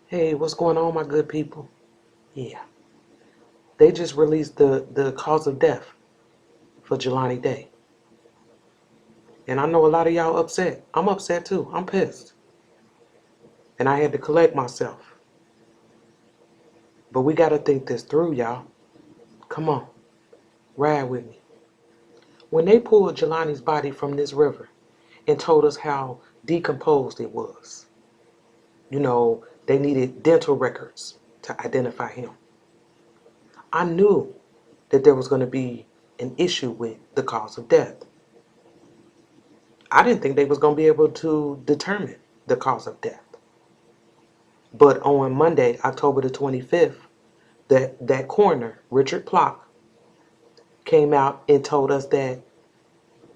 Hey, what's going on, my good people? Yeah, they just released the cause of death for Jelani Day. And I know a lot of y'all upset. I'm upset too. I'm pissed. And I had to collect myself. But we got to think this through, y'all. Come on, ride with me. When they pulled Jelani's body from this river and told us how decomposed it was, they needed dental records to identify him. I knew that there was going to be an issue with the cause of death. I didn't think they was going to be able to determine the cause of death. But on Monday, October the 25th, that coroner, Richard Plock, came out and told us that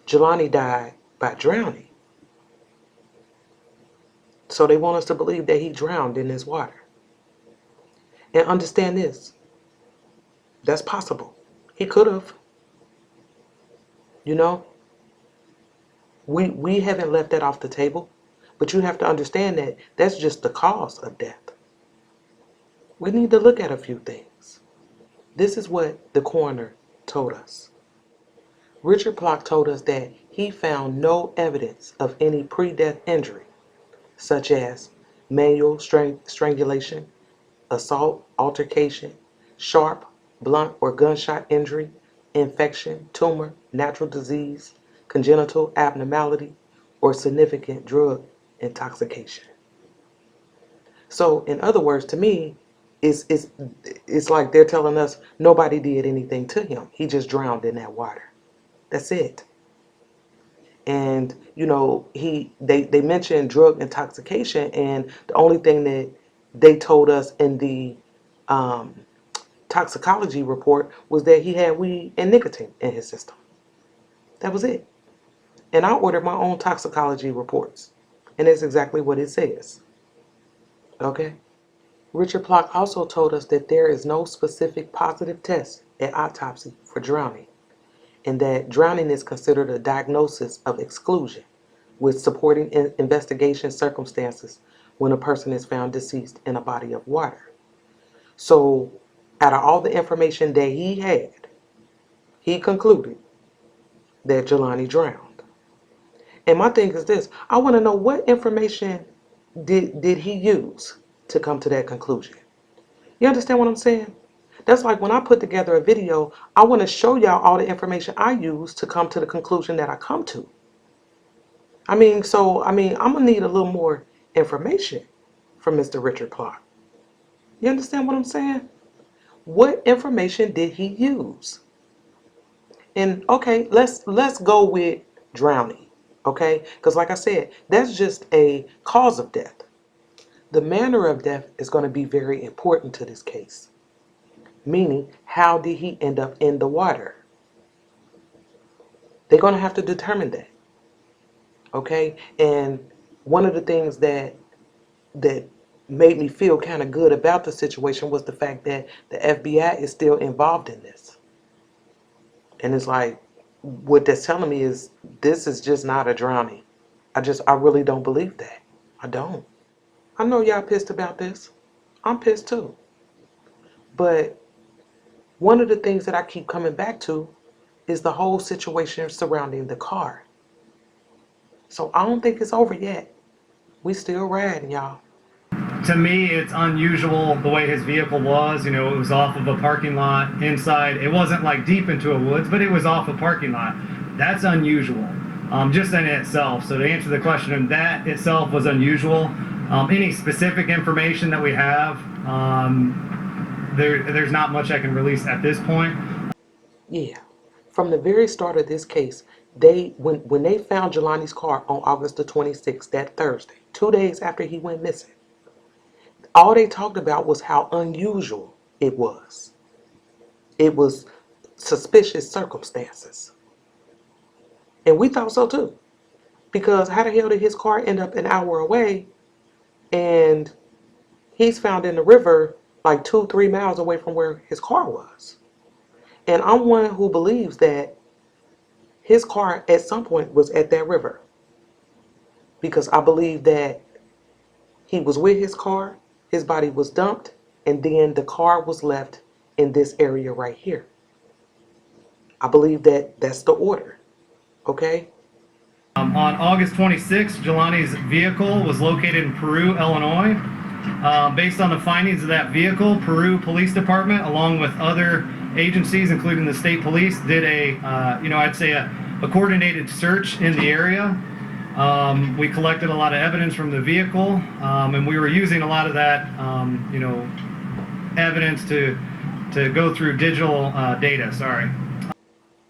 Jelani died by drowning. So they want us to believe that he drowned in this water. And understand this, that's possible. He could have, you know. We haven't left that off the table, but you have to understand that that's just the cause of death. We need to look at a few things. This is what the coroner told us. Richard Plock told us that he found no evidence of any pre-death injury, such as manual strangulation, assault, altercation, sharp, blunt, or gunshot injury, infection, tumor, natural disease, congenital abnormality, or significant drug intoxication. So, in other words, to me, it's like they're telling us nobody did anything to him. He just drowned in that water. That's it. And they mentioned drug intoxication, and the only thing that they told us in the um, toxicology report was that he had weed and nicotine in his system. That was it. And I ordered my own toxicology reports, and that's exactly what it says. Okay. Richard Plock also told us that there is no specific positive test at autopsy for drowning, and that drowning is considered a diagnosis of exclusion with supporting investigation circumstances when a person is found deceased in a body of water. So, out of all the information that he had, he concluded that Jelani drowned. And my thing is this, I want to know what information did he use to come to that conclusion. You understand what I'm saying? That's like when I put together a video, I want to show y'all all the information I use to come to the conclusion that I come to. I'm going to need a little more information from Mr. Richard Clark. You understand what I'm saying? What information did he use? And okay, let's go with drowning. Okay? Because like I said, that's just a cause of death. The manner of death is going to be very important to this case. Meaning, how did he end up in the water? They're going to have to determine that. Okay? And one of the things that made me feel kind of good about the situation was the fact that the FBI is still involved in this. And it's like, what that's telling me is this is just not a drowning. I really don't believe that. I don't. I know y'all pissed about this. I'm pissed too. But one of the things that I keep coming back to is the whole situation surrounding the car. So I don't think it's over yet. We still riding, y'all. To me, it's unusual the way his vehicle was. You know, it was off of a parking lot inside. It wasn't like deep into a woods, but it was off a parking lot. That's unusual, just in itself. So to answer the question, that itself was unusual. Any specific information that we have, there's not much I can release at this point. Yeah. From the very start of this case, when they found Jelani's car on August the 26th, that Thursday, 2 days after he went missing, all they talked about was how unusual it was. It was suspicious circumstances. And we thought so too. Because how the hell did his car end up an hour away and he's found in the river like 2, 3 miles away from where his car was? And I'm one who believes that his car at some point was at that river. Because I believe that he was with his car his body was dumped, and then the car was left in this area right here. I believe that that's the order, okay? On August 26th, Jelani's vehicle was located in Peru, Illinois. Based on the findings of that vehicle, Peru Police Department, along with other agencies, including the state police, did I'd say a coordinated search in the area. We collected a lot of evidence from the vehicle, and we were using a lot of that, evidence to go through digital data. Sorry.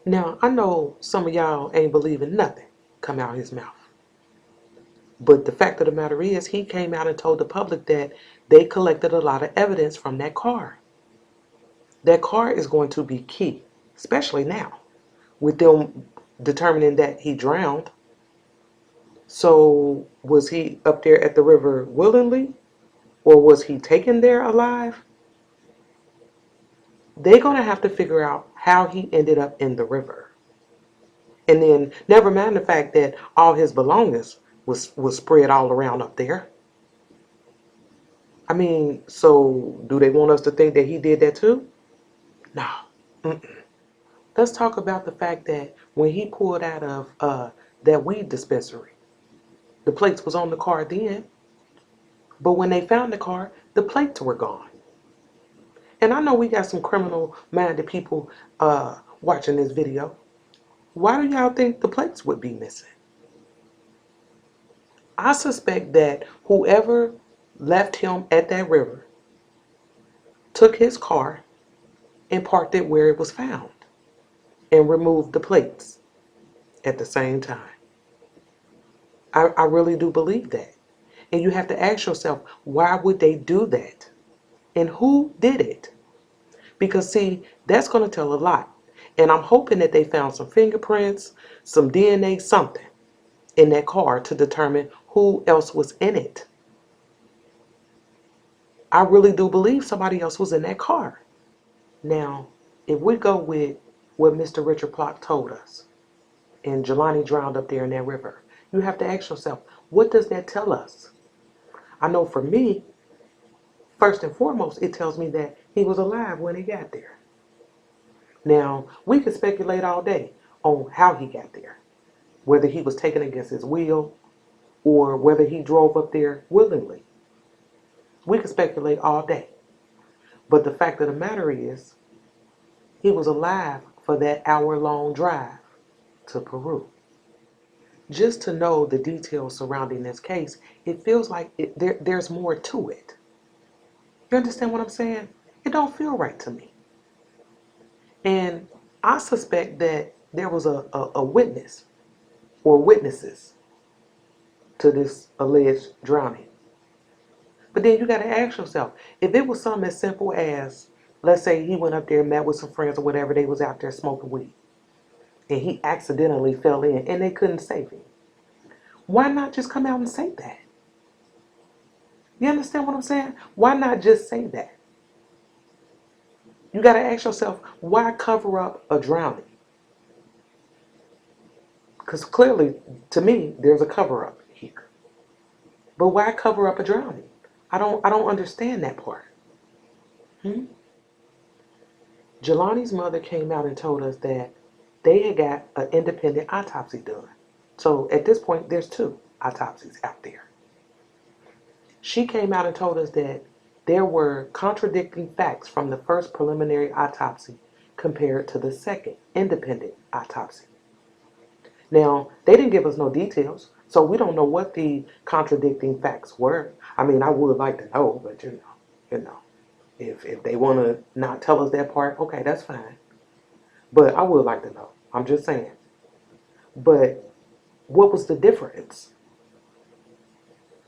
Now, I know some of y'all ain't believing nothing come out his mouth. But the fact of the matter is, he came out and told the public that they collected a lot of evidence from that car. That car is going to be key, especially now, with them determining that he drowned. So, was he up there at the river willingly? Or was he taken there alive? They're going to have to figure out how he ended up in the river. And then, never mind the fact that all his belongings was spread all around up there. I mean, so do they want us to think that he did that too? No. Mm-mm. Let's talk about the fact that when he pulled out of that weed dispensary, the plates was on the car then, but when they found the car, the plates were gone. And I know we got some criminal-minded people watching this video. Why do y'all think the plates would be missing? I suspect that whoever left him at that river took his car and parked it where it was found and removed the plates at the same time. I really do believe that. And you have to ask yourself, why would they do that? And who did it? Because see, that's going to tell a lot. And I'm hoping that they found some fingerprints, some DNA, something in that car to determine who else was in it. I really do believe somebody else was in that car. Now, if we go with what Mr. Richard Plot told us, and Jelani drowned up there in that river, you have to ask yourself, what does that tell us? I know for me, first and foremost, it tells me that he was alive when he got there. Now, we could speculate all day on how he got there, whether he was taken against his will or whether he drove up there willingly. We could speculate all day. But the fact of the matter is, he was alive for that hour-long drive to Peru. Just to know the details surrounding this case, it feels like there's more to it. You understand what I'm saying? It don't feel right to me. And I suspect that there was a witness or witnesses to this alleged drowning. But then you got to ask yourself, if it was something as simple as, let's say he went up there and met with some friends or whatever, they was out there smoking weed, and he accidentally fell in and they couldn't save him, why not just come out and say that? You understand what I'm saying? Why not just say that? You got to ask yourself, why cover up a drowning? Because clearly, to me, there's a cover-up here. But why cover up a drowning? I don't understand that part. Jelani's mother came out and told us that they had got an independent autopsy done. So at this point, there's 2 autopsies out there. She came out and told us that there were contradicting facts from the first preliminary autopsy compared to the second independent autopsy. Now, they didn't give us no details, so we don't know what the contradicting facts were. I mean, I would like to know, but you know, if they want to not tell us that part, okay, that's fine. But I would like to know. I'm just saying. But what was the difference?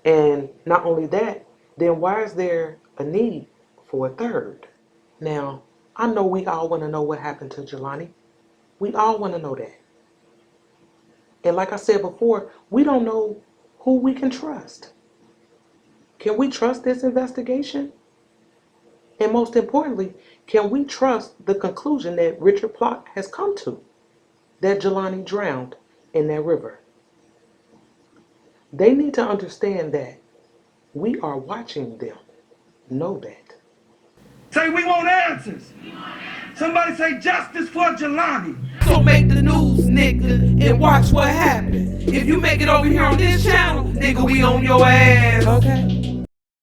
And not only that, then why is there a need for a third? Now, I know we all want to know what happened to Jelani. We all want to know that. And like I said before, we don't know who we can trust. Can we trust this investigation? And most importantly, can we trust the conclusion that Richard Plot has come to, that Jelani drowned in that river? They need to understand that we are watching them. know that. Say we want answers. Somebody say justice for Jelani. So make the news, nigga, and watch what happens. If you make it over here on this channel, nigga, we on your ass. Okay.